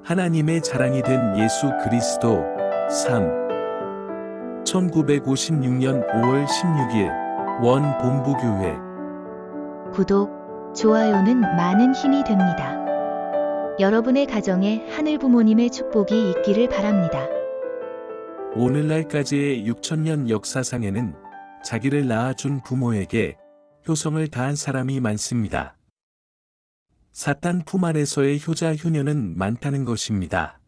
하나님의 자랑이 된 예수 그리스도 3. 1956년 5월 16일 원 본부교회. 구독, 좋아요는 많은 힘이 됩니다. 여러분의 가정에 하늘 부모님의 축복이 있기를 바랍니다. 오늘날까지의 6천년 역사상에는 자기를 낳아준 부모에게 효성을 다한 사람이 많습니다. 사탄 품 안에서의 효자 효녀는 많다는 것입니다.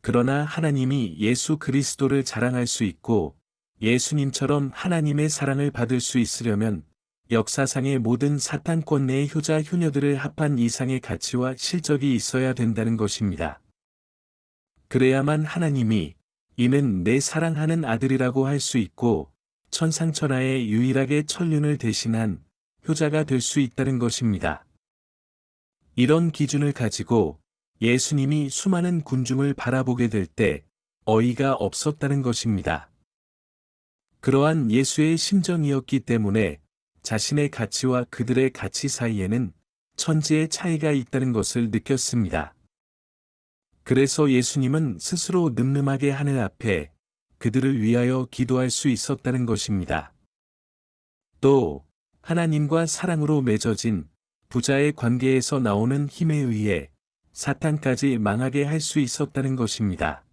그러나 하나님이 예수 그리스도를 자랑할 수 있고 예수님처럼 하나님의 사랑을 받을 수 있으려면 역사상의 모든 사탄권 내의 효자 효녀들을 합한 이상의 가치와 실적이 있어야 된다는 것입니다. 그래야만 하나님이 이는 내 사랑하는 아들이라고 할 수 있고 천상천하에 유일하게 천륜을 대신한 효자가 될 수 있다는 것입니다. 이런 기준을 가지고 예수님이 수많은 군중을 바라보게 될 때 어이가 없었다는 것입니다. 그러한 예수의 심정이었기 때문에 자신의 가치와 그들의 가치 사이에는 천지의 차이가 있다는 것을 느꼈습니다. 그래서 예수님은 스스로 늠름하게 하늘 앞에 그들을 위하여 기도할 수 있었다는 것입니다. 또 하나님과 사랑으로 맺어진 부자의 관계에서 나오는 힘에 의해 사탄까지 망하게 할 수 있었다는 것입니다.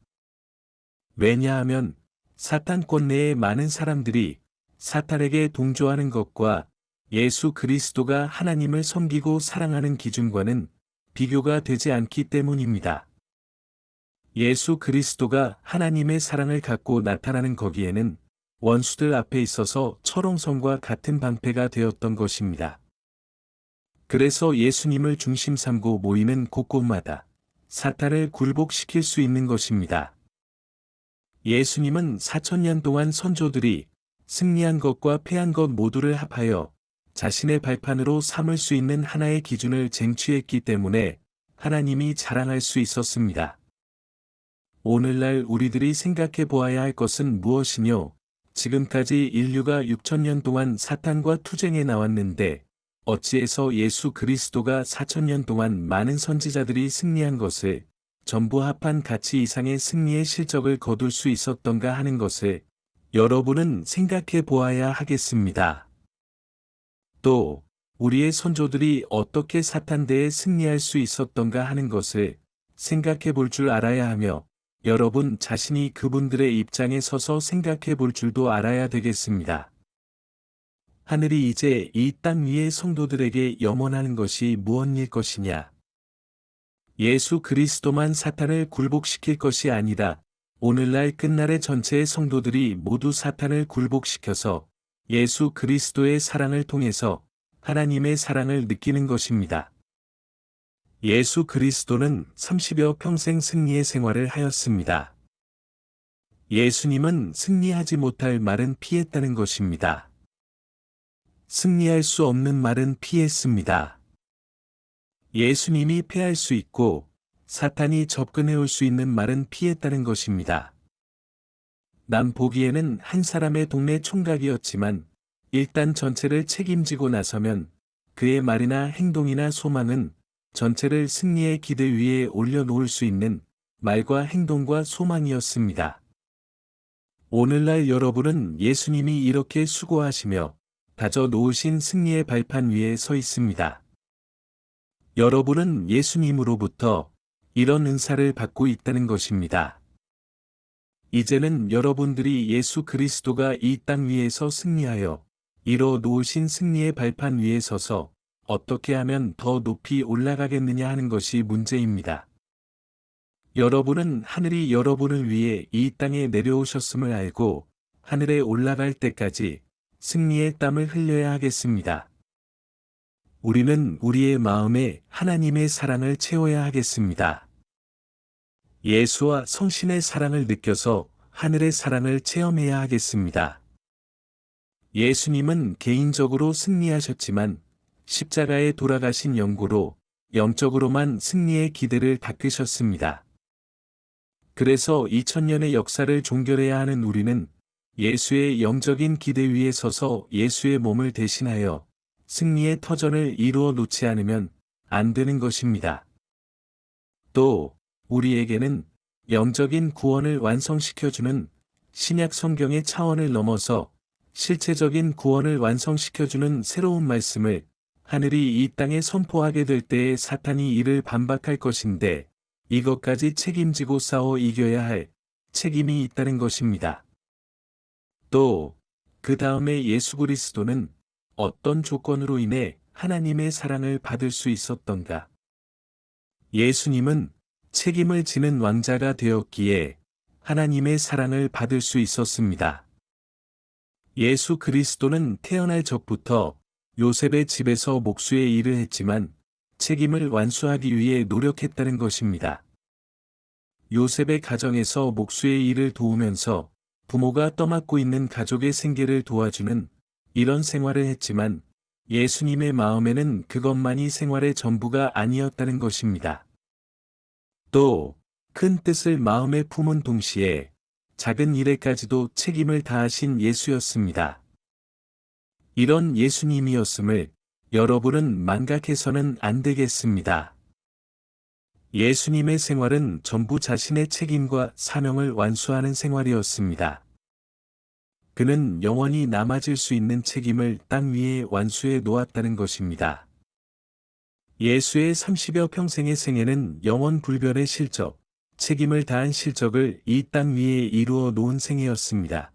왜냐하면 사탄권 내의 많은 사람들이 사탄에게 동조하는 것과 예수 그리스도가 하나님을 섬기고 사랑하는 기준과는 비교가 되지 않기 때문입니다. 예수 그리스도가 하나님의 사랑을 갖고 나타나는 거기에는 원수들 앞에 있어서 철옹성과 같은 방패가 되었던 것입니다. 그래서 예수님을 중심 삼고 모이는 곳곳마다 사탄을 굴복시킬 수 있는 것입니다. 예수님은 4000년 동안 선조들이 승리한 것과 패한 것 모두를 합하여 자신의 발판으로 삼을 수 있는 하나의 기준을 쟁취했기 때문에 하나님이 자랑할 수 있었습니다. 오늘날 우리들이 생각해 보아야 할 것은 무엇이뇨? 지금까지 인류가 6000년 동안 사탄과 투쟁해 나왔는데 어찌해서 예수 그리스도가 4000년 동안 많은 선지자들이 승리한 것을 전부 합한 가치 이상의 승리의 실적을 거둘 수 있었던가 하는 것을 여러분은 생각해 보아야 하겠습니다. 또 우리의 선조들이 어떻게 사탄대에 승리할 수 있었던가 하는 것을 생각해 볼 줄 알아야 하며 여러분 자신이 그분들의 입장에 서서 생각해 볼 줄도 알아야 되겠습니다. 하늘이 이제 이 땅 위의 성도들에게 염원하는 것이 무엇일 것이냐? 예수 그리스도만 사탄을 굴복시킬 것이 아니라 오늘날 끝날의 전체의 성도들이 모두 사탄을 굴복시켜서 예수 그리스도의 사랑을 통해서 하나님의 사랑을 느끼는 것입니다. 예수 그리스도는 30여 평생 승리의 생활을 하였습니다. 예수님은 승리하지 못할 말은 피했다는 것입니다. 승리할 수 없는 말은 피했습니다. 예수님이 패할 수 있고 사탄이 접근해 올 수 있는 말은 피했다는 것입니다. 남 보기에는 한 사람의 동네 총각이었지만 일단 전체를 책임지고 나서면 그의 말이나 행동이나 소망은 전체를 승리의 기대 위에 올려놓을 수 있는 말과 행동과 소망이었습니다. 오늘날 여러분은 예수님이 이렇게 수고하시며 다져 놓으신 승리의 발판 위에 서 있습니다. 여러분은 예수님으로부터 이런 은사를 받고 있다는 것입니다. 이제는 여러분들이 예수 그리스도가 이 땅 위에서 승리하여 이뤄 놓으신 승리의 발판 위에 서서 어떻게 하면 더 높이 올라가겠느냐 하는 것이 문제입니다. 여러분은 하늘이 여러분을 위해 이 땅에 내려오셨음을 알고 하늘에 올라갈 때까지 승리의 땀을 흘려야 하겠습니다. 우리는 우리의 마음에 하나님의 사랑을 채워야 하겠습니다. 예수와 성신의 사랑을 느껴서 하늘의 사랑을 체험해야 하겠습니다. 예수님은 개인적으로 승리하셨지만 십자가에 돌아가신 영구로 영적으로만 승리의 기대를 닦으셨습니다. 그래서 2000년의 역사를 종결해야 하는 우리는 예수의 영적인 기대 위에 서서 예수의 몸을 대신하여 승리의 터전을 이루어 놓지 않으면 안 되는 것입니다. 또 우리에게는 영적인 구원을 완성시켜주는 신약 성경의 차원을 넘어서 실체적인 구원을 완성시켜주는 새로운 말씀을 하늘이 이 땅에 선포하게 될 때에 사탄이 이를 반박할 것인데 이것까지 책임지고 싸워 이겨야 할 책임이 있다는 것입니다. 또 그 다음에 예수 그리스도는 어떤 조건으로 인해 하나님의 사랑을 받을 수 있었던가? 예수님은 책임을 지는 왕자가 되었기에 하나님의 사랑을 받을 수 있었습니다. 예수 그리스도는 태어날 적부터 요셉의 집에서 목수의 일을 했지만 책임을 완수하기 위해 노력했다는 것입니다. 요셉의 가정에서 목수의 일을 도우면서 부모가 떠맡고 있는 가족의 생계를 도와주는 이런 생활을 했지만 예수님의 마음에는 그것만이 생활의 전부가 아니었다는 것입니다. 또 큰 뜻을 마음에 품은 동시에 작은 일에까지도 책임을 다하신 예수였습니다. 이런 예수님이었음을 여러분은 망각해서는 안 되겠습니다. 예수님의 생활은 전부 자신의 책임과 사명을 완수하는 생활이었습니다. 그는 영원히 남아질 수 있는 책임을 땅 위에 완수해 놓았다는 것입니다. 예수의 30여 평생의 생애는 영원 불변의 실적, 책임을 다한 실적을 이 땅 위에 이루어 놓은 생애였습니다.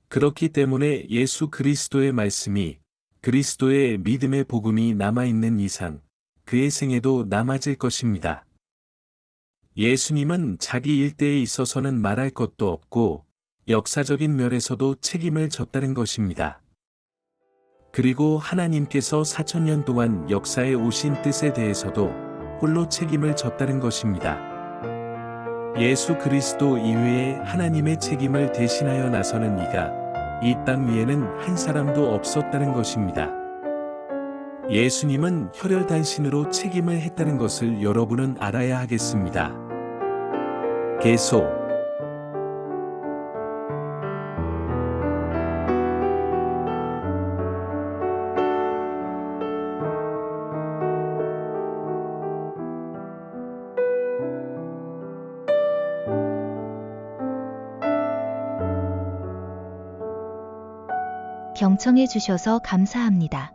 그렇기 때문에 예수 그리스도의 말씀이 그리스도의 믿음의 복음이 남아있는 이상 그의 생애도 남아질 것입니다. 예수님은 자기 일대에 있어서는 말할 것도 없고 역사적인 면에서도 책임을 졌다는 것입니다. 그리고 하나님께서 4000년 동안 역사에 오신 뜻에 대해서도 홀로 책임을 졌다는 것입니다. 예수 그리스도 이외에 하나님의 책임을 대신하여 나서는 이가 이 땅 위에는 한 사람도 없었다는 것입니다. 예수님은 혈혈단신으로 책임을 했다는 것을 여러분은 알아야 하겠습니다. 계속 경청해 주셔서 감사합니다.